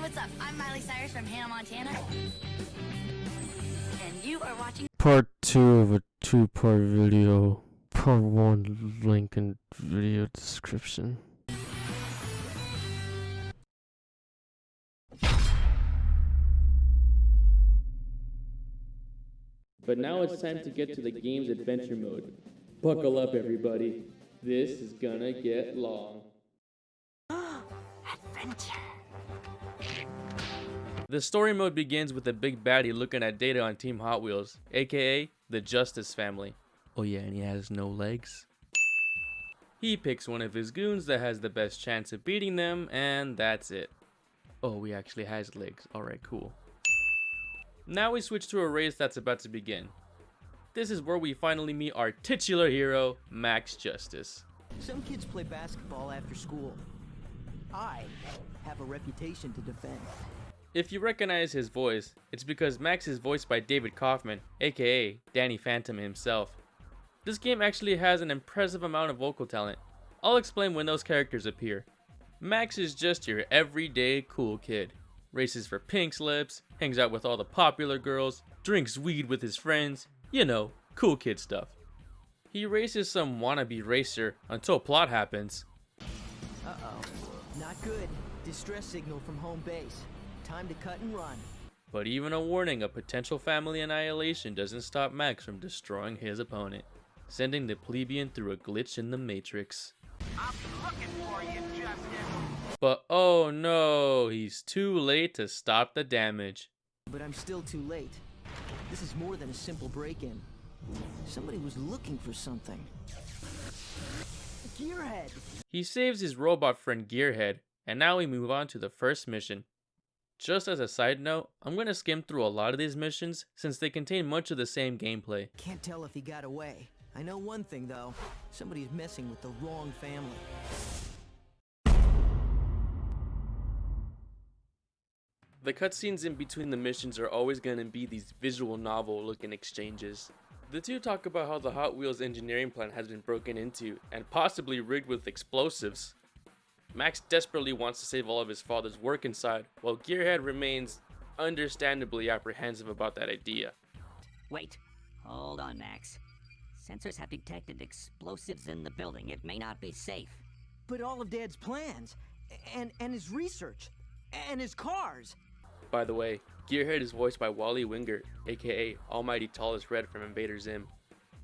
what's up? I'm Miley Cyrus from Hannah Montana. And you are watching Part 2 of a 2-part video. Part 1 link in video description. But now it's time to get to the game's adventure mode. Buckle up, everybody. This is gonna get long. Adventure. The story mode begins with a big baddie looking at Data on Team Hot Wheels, aka the Justice family. Oh yeah, and he has no legs. He picks one of his goons that has the best chance of beating them, and that's it. Oh, he actually has legs. Alright, cool. Now we switch to a race that's about to begin. This is where we finally meet our titular hero, Max Justice. Some kids play basketball after school. I have a reputation to defend. If you recognize his voice, it's because Max is voiced by David Kaufman, aka Danny Phantom himself. This game actually has an impressive amount of vocal talent. I'll explain when those characters appear. Max is just your everyday cool kid. Races for pink slips, hangs out with all the popular girls, drinks weed with his friends, you know, cool kid stuff. He races some wannabe racer until plot happens. Uh-oh. Not good. Distress signal from home base. Time to cut and run. But even a warning of potential family annihilation doesn't stop Max from destroying his opponent, sending the plebeian through a glitch in the Matrix. I'm looking for you, Justice. But oh no, he's too late to stop the damage. But I'm still too late. This is more than a simple break-in. Somebody was looking for something. Gearhead! He saves his robot friend Gearhead, and now we move on to the first mission. Just as a side note, I'm going to skim through a lot of these missions since they contain much of the same gameplay. Can't tell if he got away. I know one thing though. Somebody's messing with the wrong family. The cutscenes in between the missions are always going to be these visual novel looking exchanges. The two talk about how the Hot Wheels engineering plant has been broken into and possibly rigged with explosives. Max desperately wants to save all of his father's work inside, while Gearhead remains understandably apprehensive about that idea. Wait, hold on, Max. Sensors have detected explosives in the building. It may not be safe. But all of Dad's plans, and his research, and his cars. By the way, Gearhead is voiced by Wally Wingert, aka Almighty Tallest Red from Invader Zim.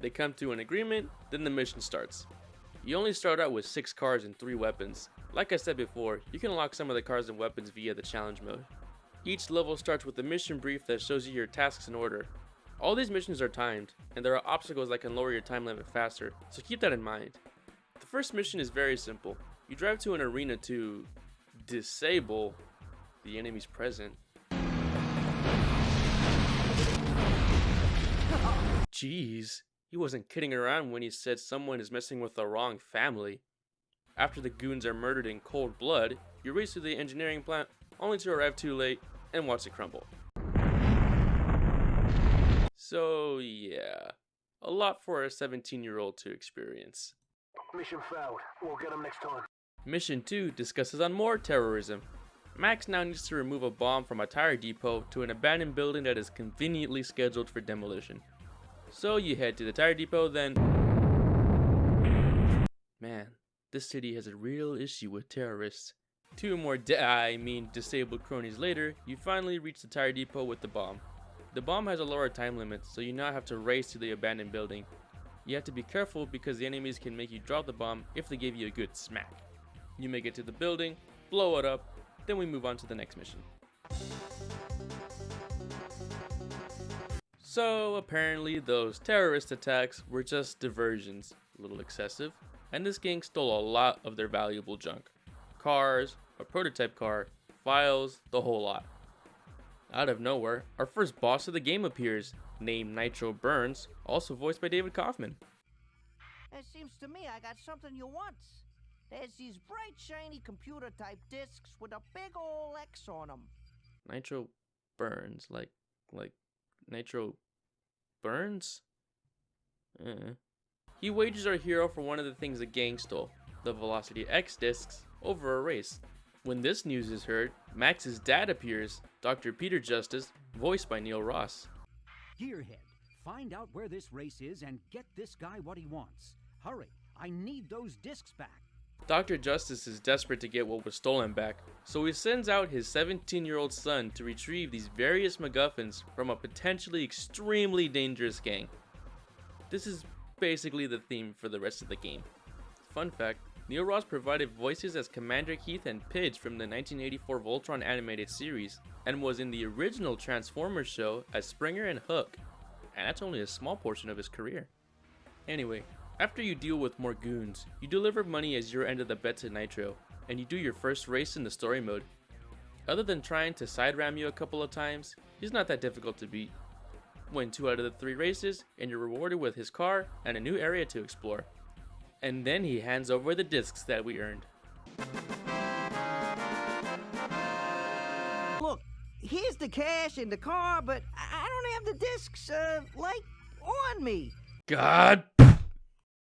They come to an agreement, then the mission starts. You only start out with 6 cars and 3 weapons. Like I said before, you can unlock some of the cars and weapons via the challenge mode. Each level starts with a mission brief that shows you your tasks in order. All these missions are timed, and there are obstacles that can lower your time limit faster, so keep that in mind. The first mission is very simple. You drive to an arena to disable the enemies present. Jeez, he wasn't kidding around when he said someone is messing with the wrong family. After the goons are murdered in cold blood, you race to the engineering plant, only to arrive too late and watch it crumble. So yeah, a lot for a 17-year-old to experience. Mission failed. We'll get them next time. Mission 2 discusses on more terrorism. Max now needs to remove a bomb from a tire depot to an abandoned building that is conveniently scheduled for demolition. So you head to the tire depot then. Man, this city has a real issue with terrorists. 2 more disabled cronies later, you finally reach the tire depot with the bomb. The bomb has a lower time limit, so you now have to race to the abandoned building. You have to be careful because the enemies can make you drop the bomb if they give you a good smack. You make it to the building, blow it up, then we move on to the next mission. So apparently those terrorist attacks were just diversions, a little excessive, and this gang stole a lot of their valuable junk. Cars, a prototype car, files, the whole lot. Out of nowhere, our first boss of the game appears, named Nitro Burns, also voiced by David Kaufman. It seems to me I got something you want. There's these bright, shiny computer-type discs with a big ol' X on them. Nitro Burns, like Nitro Burns? He wages our hero for one of the things the gang stole, the Velocity X discs, over a race. When this news is heard, Max's dad appears, Dr. Peter Justice, voiced by Neil Ross. Gearhead, find out where this race is and get this guy what he wants. Hurry, I need those discs back. Dr. Justice is desperate to get what was stolen back, so he sends out his 17-year-old son to retrieve these various MacGuffins from a potentially extremely dangerous gang. This is basically the theme for the rest of the game. Fun fact, Neil Ross provided voices as Commander Keith and Pidge from the 1984 Voltron animated series, and was in the original Transformers show as Springer and Hook, and that's only a small portion of his career. Anyway, after you deal with more goons, you deliver money as your end of the bet to Nitro, and you do your first race in the story mode. Other than trying to side ram you a couple of times, he's not that difficult to beat. Win 2 out of the 3 races, and you're rewarded with his car and a new area to explore. And then he hands over the discs that we earned. Look, here's the cash in the car, but I don't have the discs, like, on me. God!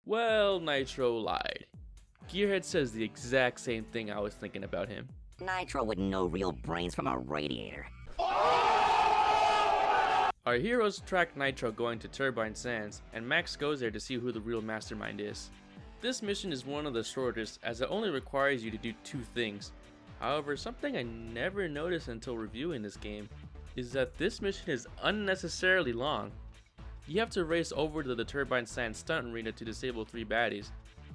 Well, Nitro lied. Gearhead says the exact same thing I was thinking about him. Nitro wouldn't know real brains from a radiator. Our heroes track Nitro going to Turbine Sands, and Max goes there to see who the real mastermind is. This mission is one of the shortest, as it only requires you to do 2 things. However, something I never noticed until reviewing this game is that this mission is unnecessarily long. You have to race over to the Turbine Sands stunt arena to disable 3 baddies,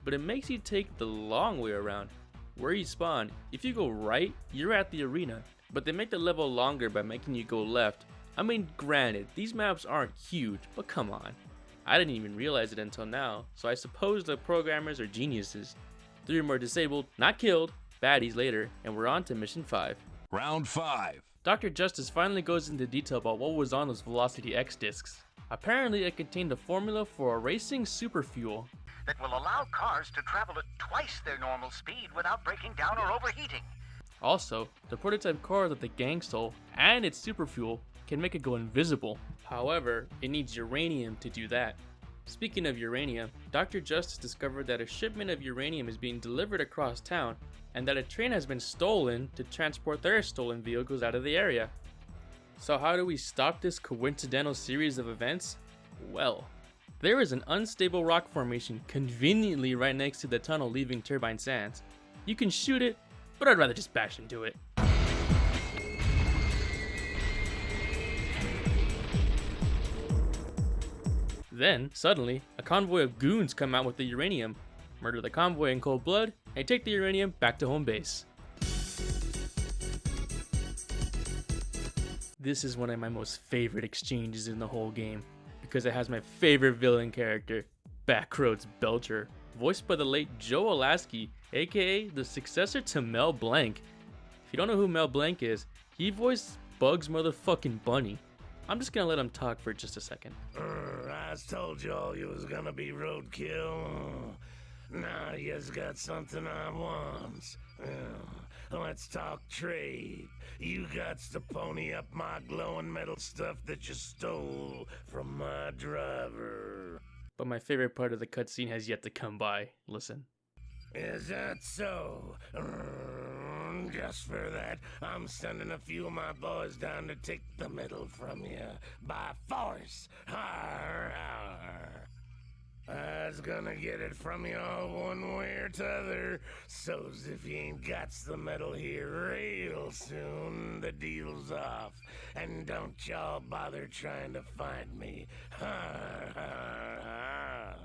but it makes you take the long way around. Where you spawn, if you go right, you're at the arena, but they make the level longer by making you go left. I mean, granted, these maps aren't huge, but come on. I didn't even realize it until now, so I suppose the programmers are geniuses. 3 more disabled, not killed, baddies later, and we're on to mission 5. Round 5. Dr. Justice finally goes into detail about what was on those Velocity X discs. Apparently it contained a formula for a racing super fuel. That will allow cars to travel at twice their normal speed without breaking down or overheating. Also, the prototype car that the gang stole and its super fuel can make it go invisible. However, it needs uranium to do that. Speaking of uranium, Dr. Justice discovered that a shipment of uranium is being delivered across town, and that a train has been stolen to transport their stolen vehicles out of the area. So how do we stop this coincidental series of events? Well, there is an unstable rock formation conveniently right next to the tunnel leaving Turbine Sands. You can shoot it, but I'd rather just bash into it. Then, suddenly, a convoy of goons come out with the uranium, murder the convoy in cold blood, and take the uranium back to home base. This is one of my most favorite exchanges in the whole game, because it has my favorite villain character, Backroads Belcher, voiced by the late Joe Olasky, aka the successor to Mel Blanc. If you don't know who Mel Blanc is, he voiced Bugs motherfucking Bunny. I'm just gonna let him talk for just a second. I told y'all you was gonna be roadkill. Now you's got something I want. Let's talk trade. You gots to pony up my glowing metal stuff that you stole from my driver. But my favorite part of the cutscene has yet to come by. Listen. Is that so? Just for that, I'm sending a few of my boys down to take the metal from you by force. Har, har. I was gonna get it from you all one way or t'other, so's if you ain't got the metal here real soon, the deal's off. And don't y'all bother trying to find me. Har, har, har.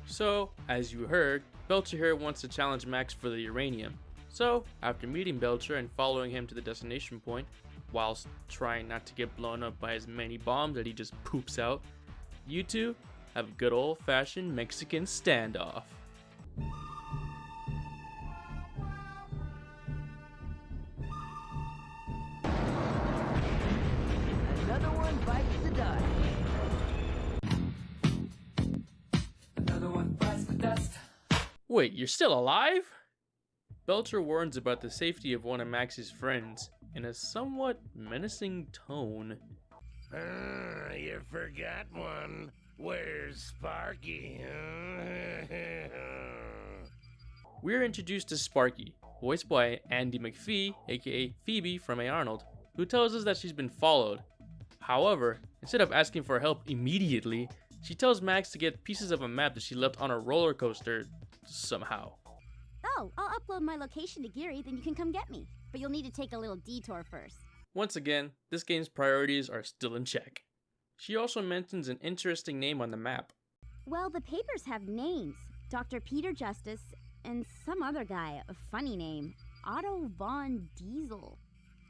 So, as you heard, Belcher here wants to challenge Max for the uranium. So, after meeting Belcher and following him to the destination point, whilst trying not to get blown up by as many bombs that he just poops out, you two have a good old-fashioned Mexican standoff. Another one bites the dust. Another one bites the dust. Wait, you're still alive? Belcher warns about the safety of one of Max's friends in a somewhat menacing tone. You forgot one. Where's Sparky? We're introduced to Sparky, voiced by Andy McPhee, aka Phoebe from A. Arnold, who tells us that she's been followed. However, instead of asking for help immediately, she tells Max to get pieces of a map that she left on a roller coaster somehow. Oh, I'll upload my location to Geary, then you can come get me. But you'll need to take a little detour first. Once again, this game's priorities are still in check. She also mentions an interesting name on the map. Well, the papers have names. Dr. Peter Justice and some other guy, a funny name, Otto von Diesel.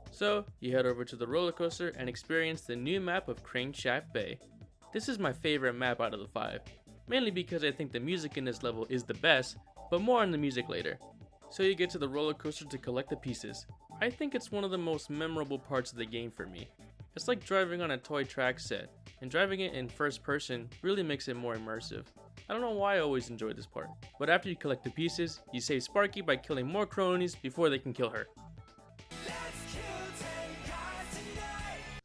So, you head over to the roller coaster and experience the new map of Crankshaft Bay. This is my favorite map out of the 5, mainly because I think the music in this level is the best, but more on the music later. So you get to the roller coaster to collect the pieces. I think it's one of the most memorable parts of the game for me. It's like driving on a toy track set, and driving it in first person really makes it more immersive. I don't know why I always enjoy this part, but after you collect the pieces, you save Sparky by killing more cronies before they can kill her.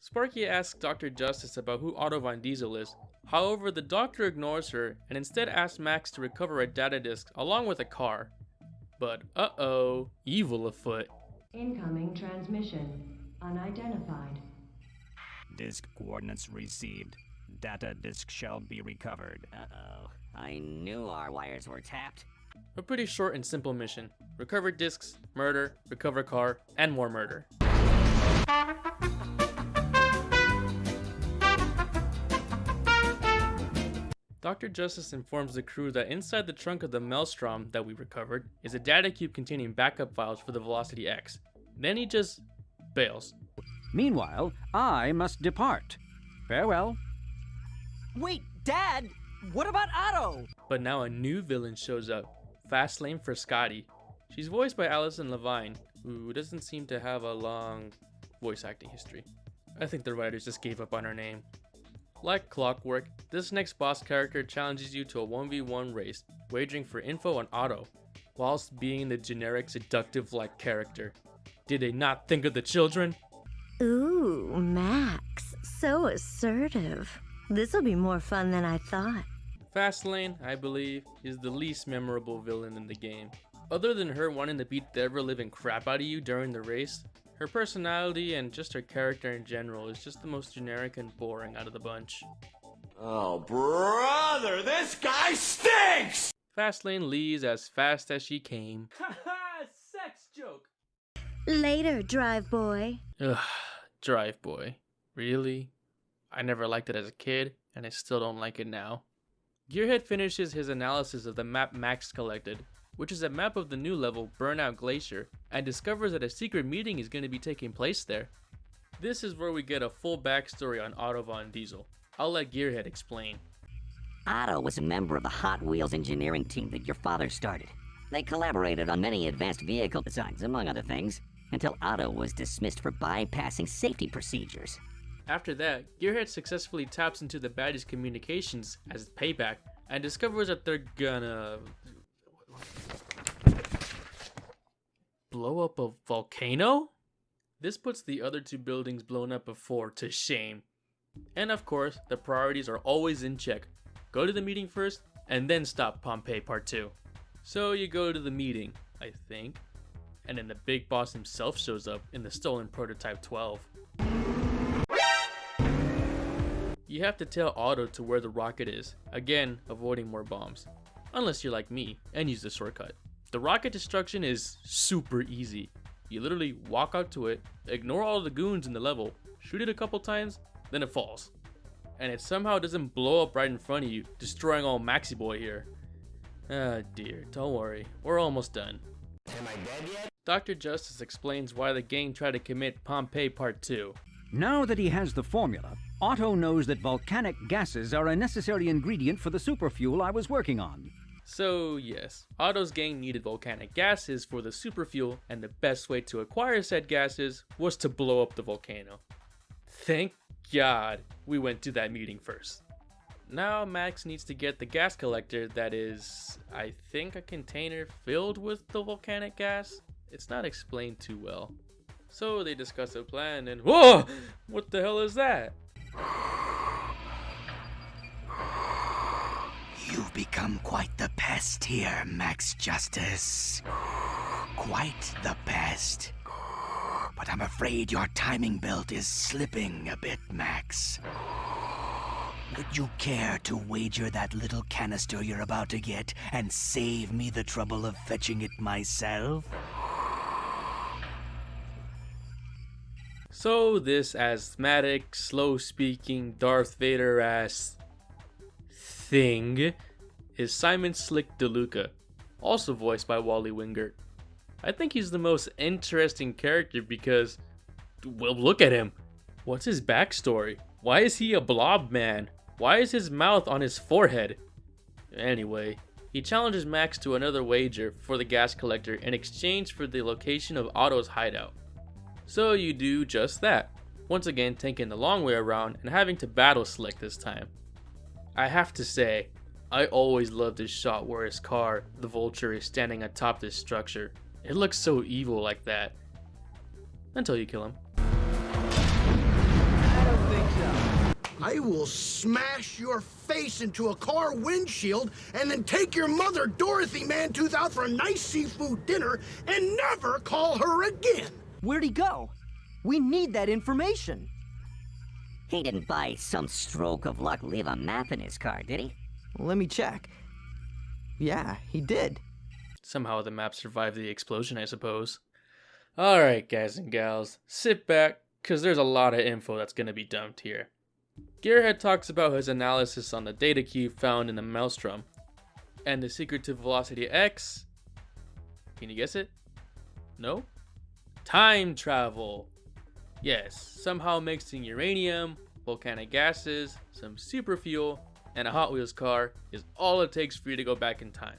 Sparky asks Dr. Justice about who Otto von Diesel is. However, the doctor ignores her and instead asks Max to recover a data disk along with a car. But uh-oh, evil afoot. Incoming transmission. Unidentified. Disk coordinates received. Data disk shall be recovered. Uh-oh. I knew our wires were tapped. A pretty short and simple mission. Recover disks, murder, recover car, and more murder. Dr. Justice informs the crew that inside the trunk of the Maelstrom that we recovered is a data cube containing backup files for the Velocity X. Then he just bails. Meanwhile, I must depart. Farewell. Wait, Dad! What about Otto? But now a new villain shows up, Fastlane for Scotty. She's voiced by Alison Levine, who doesn't seem to have a long voice acting history. I think the writers just gave up on her name. Like clockwork, this next boss character challenges you to a 1v1 race, wagering for info on Otto, whilst being the generic seductive-like character. Did they not think of the children? Ooh, Max, so assertive. This'll be more fun than I thought. Fastlane, I believe, is the least memorable villain in the game. Other than her wanting to beat the ever-living crap out of you during the race, her personality and just her character in general is just the most generic and boring out of the bunch. Oh, brother, this guy stinks! Fastlane leaves as fast as she came. Haha, sex joke! Later, Drive Boy. Ugh, Drive Boy. Really? I never liked it as a kid, and I still don't like it now. Gearhead finishes his analysis of the map Max collected, which is a map of the new level Burnout Glacier, and discovers that a secret meeting is going to be taking place there. This is where we get a full backstory on Otto von Diesel. I'll let Gearhead explain. Otto was a member of the Hot Wheels engineering team that your father started. They collaborated on many advanced vehicle designs, among other things, until Otto was dismissed for bypassing safety procedures. After that, Gearhead successfully taps into the baddies' communications as payback, and discovers that they're gonna blow up a volcano? This puts the other two buildings blown up before to shame. And of course, the priorities are always in check. Go to the meeting first, and then stop Pompeii Part 2. So you go to the meeting, I think, and then the big boss himself shows up in the stolen Prototype 12. You have to tell Otto to where the rocket is, again avoiding more bombs. Unless you're like me and use the shortcut. The rocket destruction is super easy. You literally walk out to it, ignore all the goons in the level, shoot it a couple times, then it falls. And it somehow doesn't blow up right in front of you, destroying all Maxi Boy here. Ah dear, don't worry, we're almost done. Am I dead yet? Dr. Justice explains why the gang tried to commit Pompeii Part 2. Now that he has the formula, Otto knows that volcanic gases are a necessary ingredient for the superfuel I was working on. So yes, Otto's gang needed volcanic gases for the superfuel, and the best way to acquire said gases was to blow up the volcano. Thank God we went to that meeting first. Now Max needs to get the gas collector that is, I think, a container filled with the volcanic gas. It's not explained too well. So they discuss a plan and whoa! What the hell is that? You You've become quite the pest here, Max Justice. Quite the pest. But I'm afraid your timing belt is slipping a bit, Max. Would you care to wager that little canister you're about to get and save me the trouble of fetching it myself? So this asthmatic, slow-speaking Darth Vader-ass thing is Simon Slick DeLuca, also voiced by Wally Wingert. I think he's the most interesting character because, well, look at him. What's his backstory? Why is he a blob man? Why is his mouth on his forehead? Anyway, he challenges Max to another wager for the gas collector in exchange for the location of Otto's hideout. So you do just that, once again taking the long way around and having to battle Slick this time. I have to say, I always loved this shot where his car, the Vulture, is standing atop this structure. It looks so evil like that. Until you kill him. I don't think so. I will smash your face into a car windshield and then take your mother, Dorothy Mantooth, out for a nice seafood dinner and never call her again. Where'd he go? We need that information. He didn't by some stroke of luck leave a map in his car, did he? Let me check. Yeah, he did. Somehow the map survived the explosion, I suppose. Alright, guys and gals, sit back, because there's a lot of info that's going to be dumped here. Gearhead talks about his analysis on the data cube found in the Maelstrom. And the secret to Velocity X... Can you guess it? No? Time travel! Yes, somehow mixing uranium, volcanic gases, some super fuel, and a Hot Wheels car is all it takes for you to go back in time.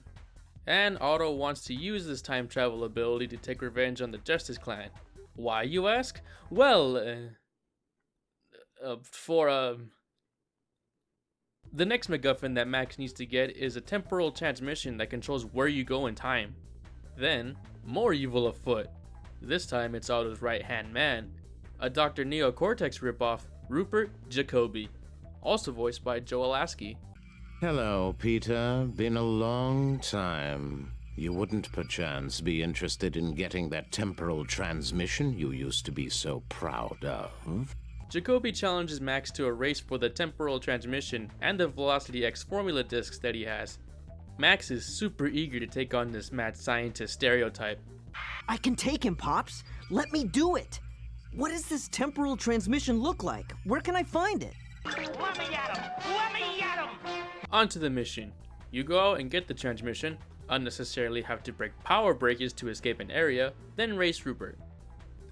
And Otto wants to use this time travel ability to take revenge on the Justice Clan. Why, you ask? Well, the next MacGuffin that Max needs to get is a temporal transmission that controls where you go in time. Then, more evil afoot. This time it's Otto's right-hand man, a Dr. Neo-Cortex ripoff, Rupert Jacoby, also voiced by Joe Alasky. Hello, Peter. Been a long time. You wouldn't perchance be interested in getting that temporal transmission you used to be so proud of? Jacoby challenges Max to a race for the temporal transmission and the Velocity X formula discs that he has. Max is super eager to take on this mad scientist stereotype. I can take him, Pops. Let me do it. What does this temporal transmission look like? Where can I find it? Let me at him! Let me at him! On to the mission. You go out and get the transmission, unnecessarily have to break power breakers to escape an area, then race Rupert.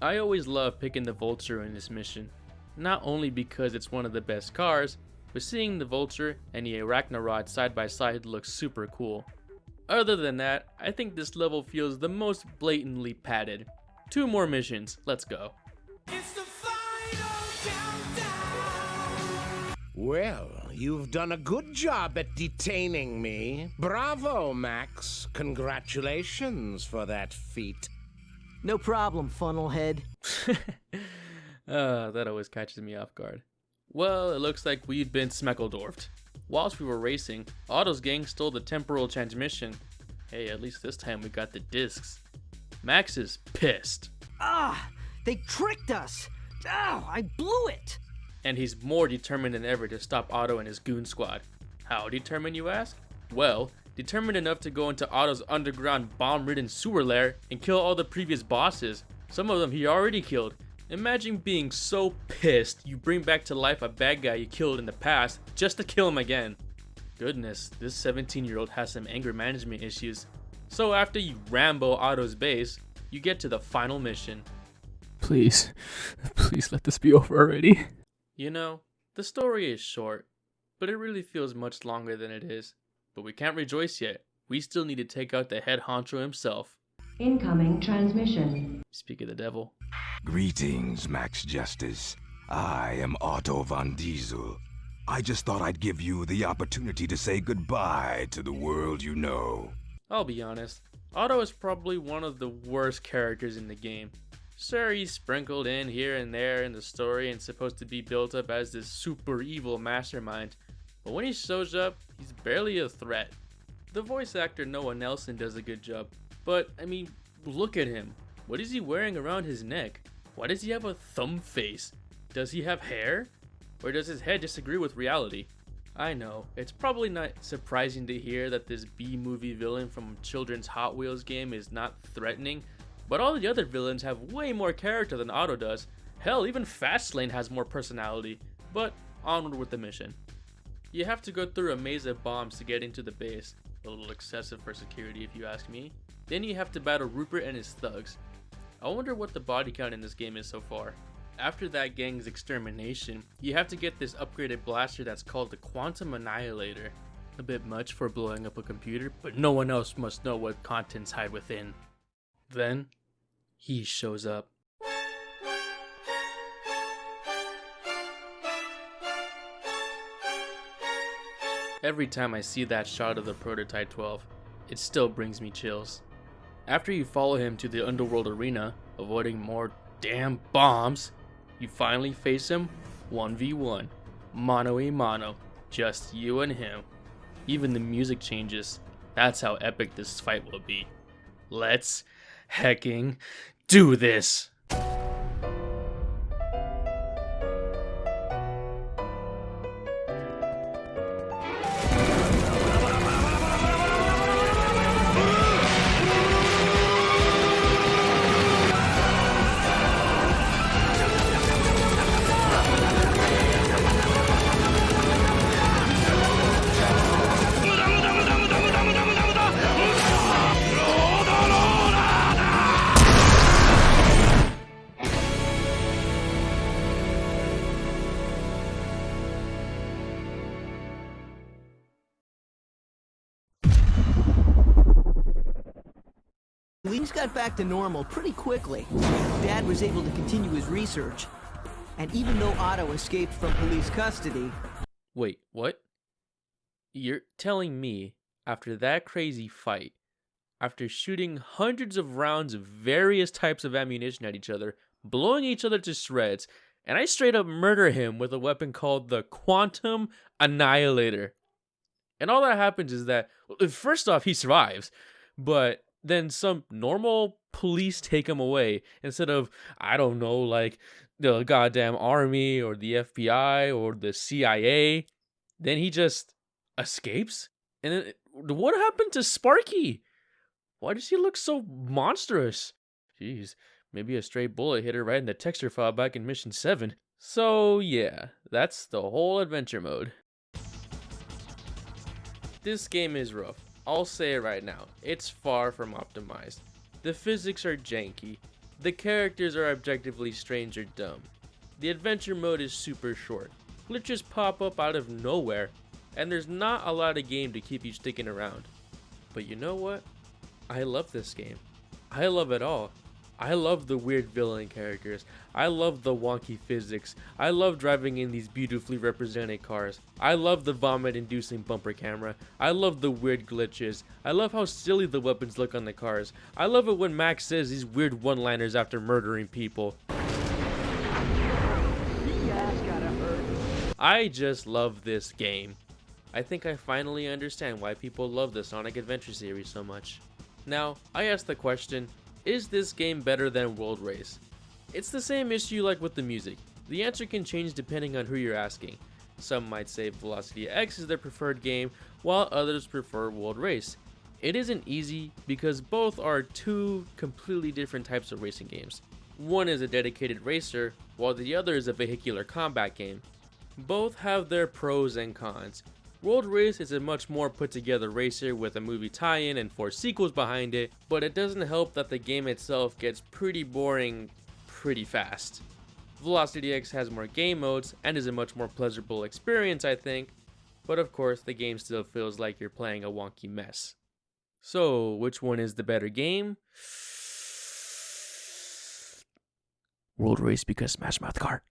I always love picking the Vulture in this mission. Not only because it's one of the best cars, but seeing the Vulture and the Arachnarod side by side looks super cool. Other than that, I think this level feels the most blatantly padded. 2 more missions, let's go. Well, you've done a good job at detaining me. Bravo, Max. Congratulations for that feat. No problem, funnelhead. That always catches me off guard. Well, it looks like we'd been Smeckledorfed. Whilst we were racing, Otto's gang stole the temporal transmission. Hey, at least this time we got the discs. Max is pissed. Ah, they tricked us. Ow, I blew it. And he's more determined than ever to stop Otto and his goon squad. How determined, you ask? Well, determined enough to go into Otto's underground bomb-ridden sewer lair and kill all the previous bosses. Some of them he already killed. Imagine being so pissed you bring back to life a bad guy you killed in the past just to kill him again. Goodness, this 17-year-old has some anger management issues. So after you Rambo Otto's base, you get to the final mission. Please let this be over already. You know, the story is short, but it really feels much longer than it is. But we can't rejoice yet. We still need to take out the head honcho himself. Incoming transmission. Speak of the devil. Greetings, Max Justice. I am Otto von Diesel. I just thought I'd give you the opportunity to say goodbye to the world you know. I'll be honest, Otto is probably one of the worst characters in the game. Sure, he's sprinkled in here and there in the story and supposed to be built up as this super evil mastermind, but when he shows up, he's barely a threat. The voice actor Noah Nelson does a good job, but I mean, look at him. What is he wearing around his neck? Why does he have a thumb face? Does he have hair? Or does his head disagree with reality? I know, it's probably not surprising to hear that this B-movie villain from a children's Hot Wheels game is not threatening, but all the other villains have way more character than Otto does. Hell, even Fastlane has more personality, but onward with the mission. You have to go through a maze of bombs to get into the base, a little excessive for security if you ask me. Then you have to battle Rupert and his thugs. I wonder what the body count in this game is so far. After that gang's extermination, you have to get this upgraded blaster that's called the Quantum Annihilator. A bit much for blowing up a computer, but no one else must know what contents hide within. Then, he shows up. Every time I see that shot of the Prototype 12, it still brings me chills. After you follow him to the underworld arena, avoiding more damn bombs, you finally face him 1v1, mano a mano, just you and him. Even the music changes. That's how epic this fight will be. Let's hecking do this! Things got back to normal pretty quickly. Dad was able to continue his research. And even though Otto escaped from police custody... Wait, what? You're telling me, after that crazy fight, after shooting hundreds of rounds of various types of ammunition at each other, blowing each other to shreds, and I straight up murder him with a weapon called the Quantum Annihilator. And all that happens is that, first off, he survives, but then some normal police take him away instead of, I don't know, like the goddamn army or the FBI or the CIA. Then he just escapes? And then what happened to Sparky? Why does he look so monstrous? Jeez, maybe a stray bullet hit her right in the texture file back in Mission 7. So yeah, that's the whole adventure mode. This game is rough. I'll say it right now, it's far from optimized. The physics are janky, the characters are objectively strange or dumb. The adventure mode is super short, glitches pop up out of nowhere, and there's not a lot of game to keep you sticking around. But you know what? I love this game. I love it all. I love the weird villain characters. I love the wonky physics. I love driving in these beautifully represented cars. I love the vomit-inducing bumper camera. I love the weird glitches. I love how silly the weapons look on the cars. I love it when Max says these weird one-liners after murdering people. I just love this game. I think I finally understand why people love the Sonic Adventure series so much. Now, I ask the question, is this game better than World Race? It's the same issue like with the music. The answer can change depending on who you're asking. Some might say Velocity X is their preferred game, while others prefer World Race. It isn't easy because both are two completely different types of racing games. One is a dedicated racer, while the other is a vehicular combat game. Both have their pros and cons. World Race is a much more put together racer with a movie tie-in and 4 sequels behind it, but it doesn't help that the game itself gets pretty boring pretty fast. Velocity X has more game modes and is a much more pleasurable experience, I think, but of course the game still feels like you're playing a wonky mess. So, which one is the better game? World Race because Smash Mouth Car.